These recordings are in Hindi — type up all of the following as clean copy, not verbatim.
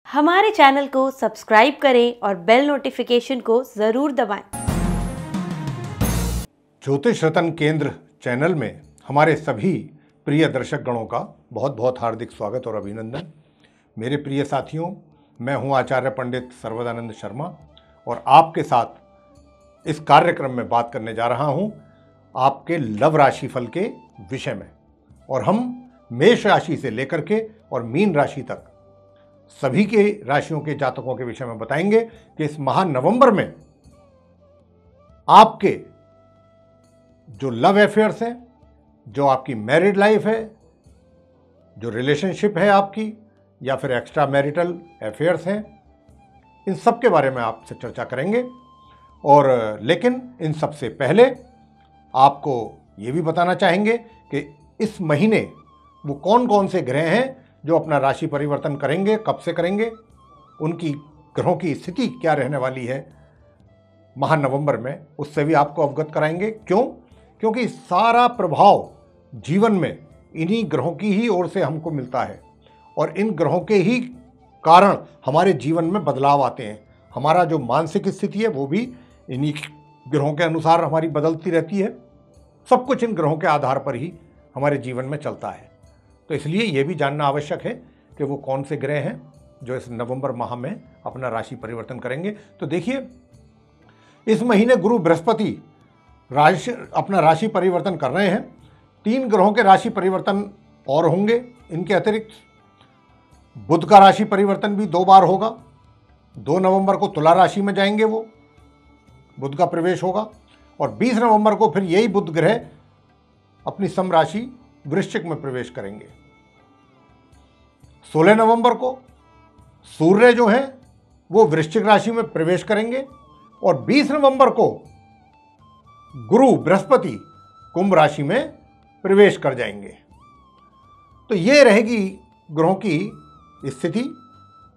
हमारे चैनल को सब्सक्राइब करें और बेल नोटिफिकेशन को ज़रूर दबाएं। ज्योतिष रतन केंद्र चैनल में हमारे सभी प्रिय दर्शक गणों का बहुत बहुत हार्दिक स्वागत और अभिनंदन। मेरे प्रिय साथियों, मैं हूं आचार्य पंडित सर्वदानंद शर्मा और आपके साथ इस कार्यक्रम में बात करने जा रहा हूं आपके लव राशिफल के विषय में। और हम मेष राशि से लेकर के और मीन राशि तक सभी के राशियों के जातकों के विषय में बताएंगे कि इस माह नवंबर में आपके जो लव अफेयर्स हैं, जो आपकी मैरिड लाइफ है, जो रिलेशनशिप है आपकी, या फिर एक्स्ट्रा मैरिटल अफेयर्स हैं, इन सब के बारे में आपसे चर्चा करेंगे। और लेकिन इन सबसे पहले आपको ये भी बताना चाहेंगे कि इस महीने वो कौन कौन से ग्रह हैं जो अपना राशि परिवर्तन करेंगे, कब से करेंगे, उनकी ग्रहों की स्थिति क्या रहने वाली है माह नवंबर में, उससे भी आपको अवगत कराएंगे। क्यों? क्योंकि सारा प्रभाव जीवन में इन्हीं ग्रहों की ही ओर से हमको मिलता है और इन ग्रहों के ही कारण हमारे जीवन में बदलाव आते हैं। हमारा जो मानसिक स्थिति है वो भी इन्हीं ग्रहों के अनुसार हमारी बदलती रहती है। सब कुछ इन ग्रहों के आधार पर ही हमारे जीवन में चलता है। तो इसलिए ये भी जानना आवश्यक है कि वो कौन से ग्रह हैं जो इस नवंबर माह में अपना राशि परिवर्तन करेंगे। तो देखिए, इस महीने गुरु बृहस्पति अपना राशि परिवर्तन कर रहे हैं। 3 ग्रहों के राशि परिवर्तन और होंगे। इनके अतिरिक्त बुध का राशि परिवर्तन भी 2 बार होगा। 2 नवंबर को तुला राशि में जाएंगे, वो बुध का प्रवेश होगा, और 20 नवंबर को फिर यही बुध ग्रह अपनी सम राशि वृश्चिक में प्रवेश करेंगे। 16 नवंबर को सूर्य जो है वो वृश्चिक राशि में प्रवेश करेंगे और 20 नवंबर को गुरु बृहस्पति कुंभ राशि में प्रवेश कर जाएंगे। तो ये रहेगी ग्रहों की स्थिति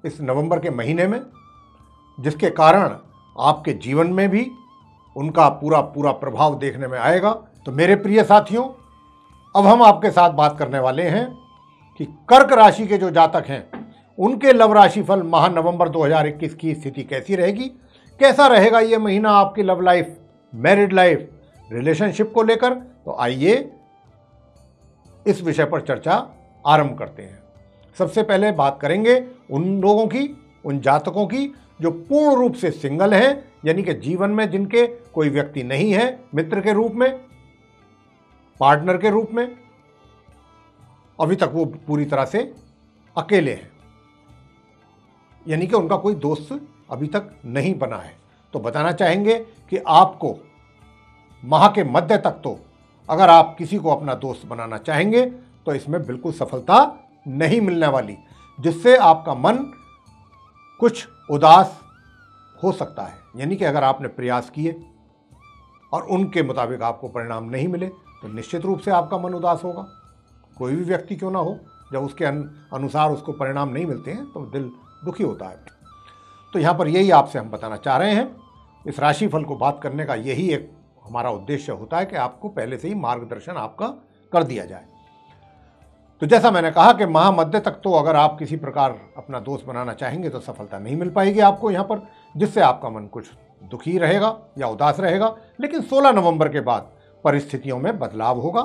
इस नवंबर के महीने में, जिसके कारण आपके जीवन में भी उनका पूरा प्रभाव देखने में आएगा। तो मेरे प्रिय साथियों, अब हम आपके साथ बात करने वाले हैं कि कर्क राशि के जो जातक हैं उनके लव राशिफल माह नवंबर 2021 की स्थिति कैसी रहेगी, कैसा रहेगा ये महीना आपकी love life, married life, relationship को लेकर। तो आइए इस विषय पर चर्चा आरंभ करते हैं। सबसे पहले बात करेंगे उन लोगों की, उन जातकों की जो पूर्ण रूप से सिंगल हैं, यानी कि जीवन में जिनके कोई व्यक्ति नहीं है मित्र के रूप में, पार्टनर के रूप में, अभी तक वो पूरी तरह से अकेले हैं, यानी कि उनका कोई दोस्त अभी तक नहीं बना है। तो बताना चाहेंगे कि आपको माह के मध्य तक तो अगर आप किसी को अपना दोस्त बनाना चाहेंगे तो इसमें बिल्कुल सफलता नहीं मिलने वाली, जिससे आपका मन कुछ उदास हो सकता है। यानी कि अगर आपने प्रयास किए और उनके मुताबिक आपको परिणाम नहीं मिले तो निश्चित रूप से आपका मन उदास होगा। कोई भी व्यक्ति क्यों ना हो, जब उसके अनुसार उसको परिणाम नहीं मिलते हैं तो दिल दुखी होता है। तो यहाँ पर यही आपसे हम बताना चाह रहे हैं। इस राशिफल को बात करने का यही एक हमारा उद्देश्य होता है कि आपको पहले से ही मार्गदर्शन आपका कर दिया जाए। तो जैसा मैंने कहा कि माह मध्य तक तो अगर आप किसी प्रकार अपना दोस्त बनाना चाहेंगे तो सफलता नहीं मिल पाएगी आपको यहाँ पर, जिससे आपका मन कुछ दुखी रहेगा या उदास रहेगा। लेकिन 16 नवंबर के बाद परिस्थितियों में बदलाव होगा,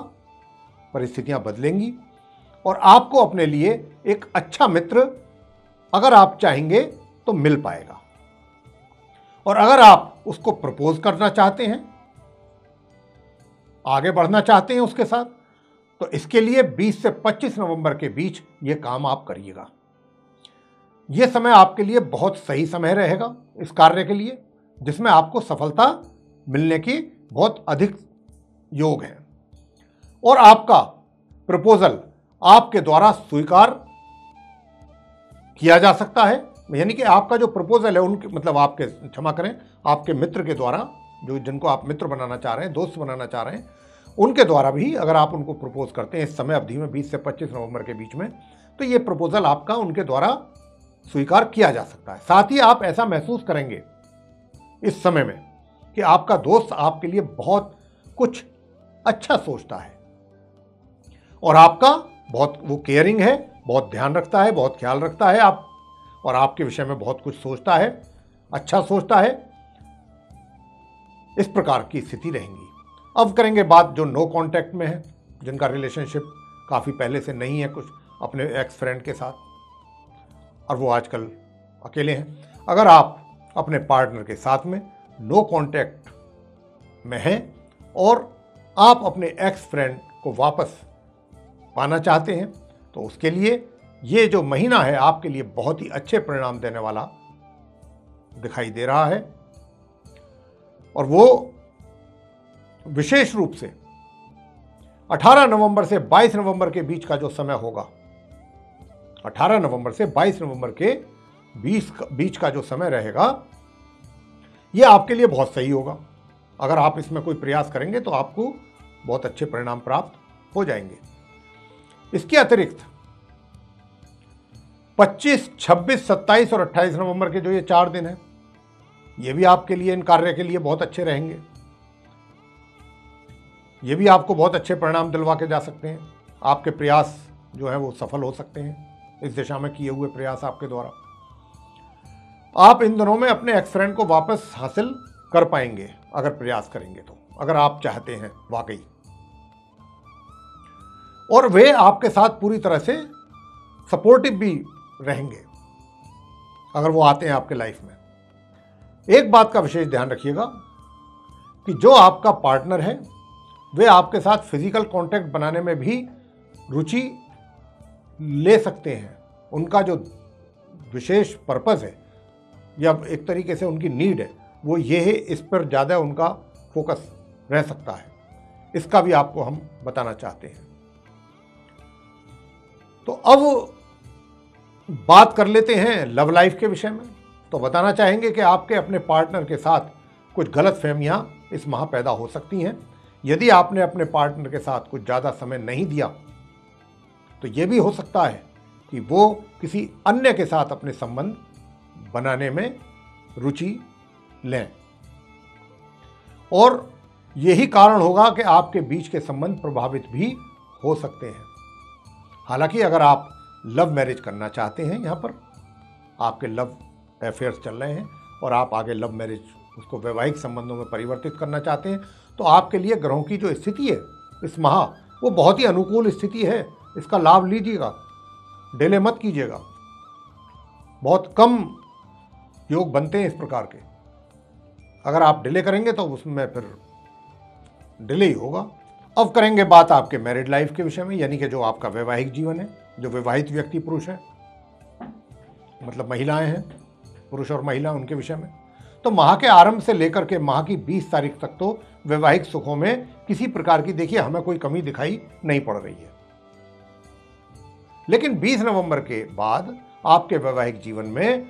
परिस्थितियां बदलेंगी और आपको अपने लिए एक अच्छा मित्र अगर आप चाहेंगे तो मिल पाएगा। और अगर आप उसको प्रपोज करना चाहते हैं, आगे बढ़ना चाहते हैं उसके साथ, तो इसके लिए 20 से 25 नवंबर के बीच ये काम आप करिएगा। यह समय आपके लिए बहुत सही समय रहेगा इस कार्य के लिए, जिसमें आपको सफलता मिलने की बहुत अधिक योग है और आपका प्रपोजल आपके द्वारा स्वीकार किया जा सकता है। यानी कि आपका जो प्रपोजल है उनके मतलब आपके क्षमा करें आपके मित्र के द्वारा, जो जिनको आप मित्र बनाना चाह रहे हैं, दोस्त बनाना चाह रहे हैं, उनके द्वारा भी अगर आप उनको प्रपोज करते हैं इस समय अवधि में 20 से 25 नवंबर के बीच में, तो ये प्रपोजल आपका उनके द्वारा स्वीकार किया जा सकता है। साथ ही आप ऐसा महसूस करेंगे इस समय में कि आपका दोस्त आपके लिए बहुत कुछ अच्छा सोचता है और आपका बहुत वो केयरिंग है, बहुत ध्यान रखता है, बहुत ख्याल रखता है आप और आपके विषय में बहुत कुछ सोचता है, अच्छा सोचता है। इस प्रकार की स्थिति रहेंगी। अब करेंगे बात जो नो कांटेक्ट में है, जिनका रिलेशनशिप काफ़ी पहले से नहीं है कुछ अपने एक्स फ्रेंड के साथ और वो आजकल अकेले हैं। अगर आप अपने पार्टनर के साथ में नो कांटेक्ट में हैं और आप अपने एक्स फ्रेंड को वापस पाना चाहते हैं तो उसके लिए ये जो महीना है आपके लिए बहुत ही अच्छे परिणाम देने वाला दिखाई दे रहा है। और वो विशेष रूप से 18 नवंबर से 22 नवंबर के बीच का जो समय होगा, 18 नवंबर से 22 नवंबर के बीच का जो समय रहेगा, ये आपके लिए बहुत सही होगा। अगर आप इसमें कोई प्रयास करेंगे तो आपको बहुत अच्छे परिणाम प्राप्त हो जाएंगे। इसके अतिरिक्त 25, 26, 27 और 28 नवंबर के जो ये 4 दिन हैं, ये भी आपके लिए, इन कार्य के लिए बहुत अच्छे रहेंगे। ये भी आपको बहुत अच्छे परिणाम दिलवा के जा सकते हैं। आपके प्रयास जो है वो सफल हो सकते हैं, इस दिशा में किए हुए प्रयास आपके द्वारा। आप इन दिनों में अपने एक्स फ्रेंड को वापस हासिल कर पाएंगे अगर प्रयास करेंगे तो, अगर आप चाहते हैं वाकई। और वे आपके साथ पूरी तरह से सपोर्टिव भी रहेंगे अगर वो आते हैं आपके लाइफ में। एक बात का विशेष ध्यान रखिएगा कि जो आपका पार्टनर है वे आपके साथ फिजिकल कांटेक्ट बनाने में भी रुचि ले सकते हैं। उनका जो विशेष पर्पस है या एक तरीके से उनकी नीड है वो ये है, इस पर ज़्यादा उनका फोकस रह सकता है। इसका भी आपको हम बताना चाहते हैं। तो अब बात कर लेते हैं लव लाइफ के विषय में। तो बताना चाहेंगे कि आपके अपने पार्टनर के साथ कुछ गलतफहमियां इस माह पैदा हो सकती हैं। यदि आपने अपने पार्टनर के साथ कुछ ज़्यादा समय नहीं दिया तो ये भी हो सकता है कि वो किसी अन्य के साथ अपने संबंध बनाने में रुचि लें और यही कारण होगा कि आपके बीच के संबंध प्रभावित भी हो सकते हैं। हालांकि अगर आप लव मैरिज करना चाहते हैं, यहाँ पर आपके लव अफेयर्स चल रहे हैं और आप आगे लव मैरिज उसको वैवाहिक संबंधों में परिवर्तित करना चाहते हैं, तो आपके लिए ग्रहों की जो स्थिति है इस माह वो बहुत ही अनुकूल स्थिति है। इसका लाभ लीजिएगा, डिले मत कीजिएगा। बहुत कम योग बनते हैं इस प्रकार के। अगर आप डिले करेंगे तो उसमें फिर डिले ही होगा। अब करेंगे बात आपके मैरिड लाइफ के विषय में, यानी कि जो आपका वैवाहिक जीवन है, जो विवाहित व्यक्ति पुरुष है, मतलब महिलाएं हैं, पुरुष और महिला, उनके विषय में। तो माह के आरंभ से लेकर के माह की 20 तारीख तक तो वैवाहिक सुखों में किसी प्रकार की, देखिए, हमें कोई कमी दिखाई नहीं पड़ रही है। लेकिन 20 नवंबर के बाद आपके वैवाहिक जीवन में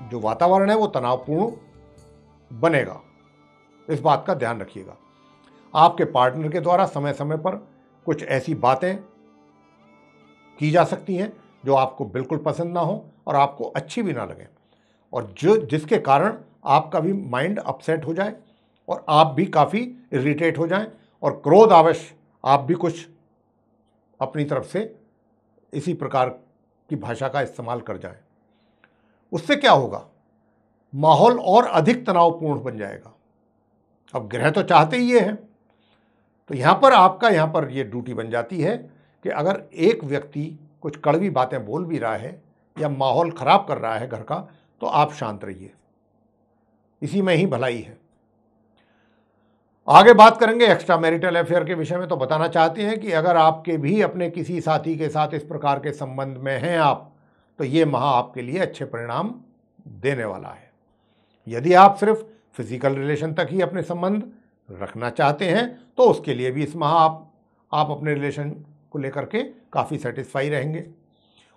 जो वातावरण है वो तनावपूर्ण बनेगा। इस बात का ध्यान रखिएगा। आपके पार्टनर के द्वारा समय समय पर कुछ ऐसी बातें की जा सकती हैं जो आपको बिल्कुल पसंद ना हो और आपको अच्छी भी ना लगे, और जिसके कारण आपका भी माइंड अपसेट हो जाए और आप भी काफ़ी इरिटेट हो जाएं और क्रोधावश आप भी कुछ अपनी तरफ से इसी प्रकार की भाषा का इस्तेमाल कर जाएं। उससे क्या होगा, माहौल और अधिक तनावपूर्ण बन जाएगा। अब ग्रह तो चाहते ही ये हैं, तो यहाँ पर ये ड्यूटी बन जाती है कि अगर एक व्यक्ति कुछ कड़वी बातें बोल भी रहा है या माहौल खराब कर रहा है घर का, तो आप शांत रहिए, इसी में ही भलाई है। आगे बात करेंगे एक्स्ट्रा मैरिटल अफेयर के विषय में। तो बताना चाहते हैं कि अगर आपके भी अपने किसी साथी के साथ इस प्रकार के संबंध में हैं आप, तो ये माह आपके लिए अच्छे परिणाम देने वाला है। यदि आप सिर्फ फिजिकल रिलेशन तक ही अपने संबंध रखना चाहते हैं तो उसके लिए भी इस माह आप अपने रिलेशन को लेकर के काफ़ी सेटिस्फाई रहेंगे।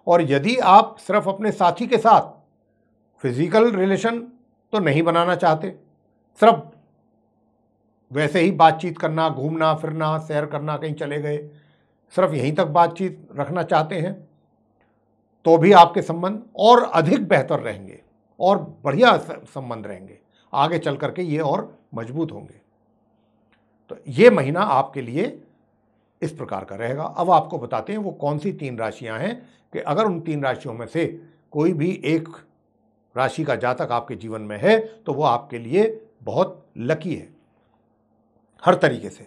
और यदि आप सिर्फ अपने साथी के साथ फिजिकल रिलेशन तो नहीं बनाना चाहते, सिर्फ वैसे ही बातचीत करना, घूमना फिरना, सैर करना, कहीं चले गए, सिर्फ यहीं तक बातचीत रखना चाहते हैं, तो भी आपके संबंध और अधिक बेहतर रहेंगे और बढ़िया संबंध रहेंगे। आगे चल करके ये और मजबूत होंगे। तो ये महीना आपके लिए इस प्रकार का रहेगा। अब आपको बताते हैं वो कौन सी 3 राशियां हैं कि अगर उन 3 राशियों में से कोई भी एक राशि का जातक आपके जीवन में है तो वो आपके लिए बहुत लकी है हर तरीके से।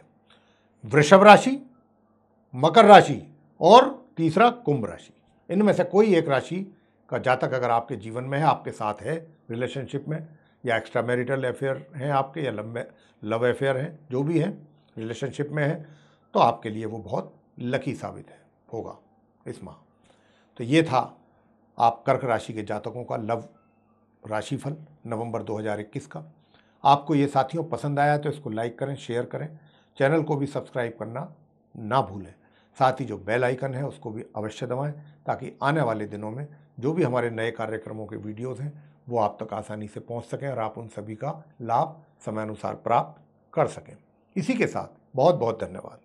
वृषभ राशि, मकर राशि और तीसरा कुंभ राशि, इनमें से कोई एक राशि का जातक अगर आपके जीवन में है, आपके साथ है रिलेशनशिप में, या एक्स्ट्रा मैरिटल अफेयर हैं आपके, या लव अफेयर हैं, जो भी है रिलेशनशिप में है, तो आपके लिए वो बहुत लकी साबित होगा इस माह। तो ये था आप कर्क राशि के जातकों का लव राशिफल नवंबर 2021 का। आपको ये साथियों पसंद आया तो इसको लाइक करें, शेयर करें, चैनल को भी सब्सक्राइब करना ना भूलें। साथ ही जो बेल आइकन है उसको भी अवश्य दबाएं ताकि आने वाले दिनों में जो भी हमारे नए कार्यक्रमों के वीडियोज़ हैं वो आप तक आसानी से पहुंच सकें और आप उन सभी का लाभ समयानुसार प्राप्त कर सकें। इसी के साथ बहुत बहुत धन्यवाद।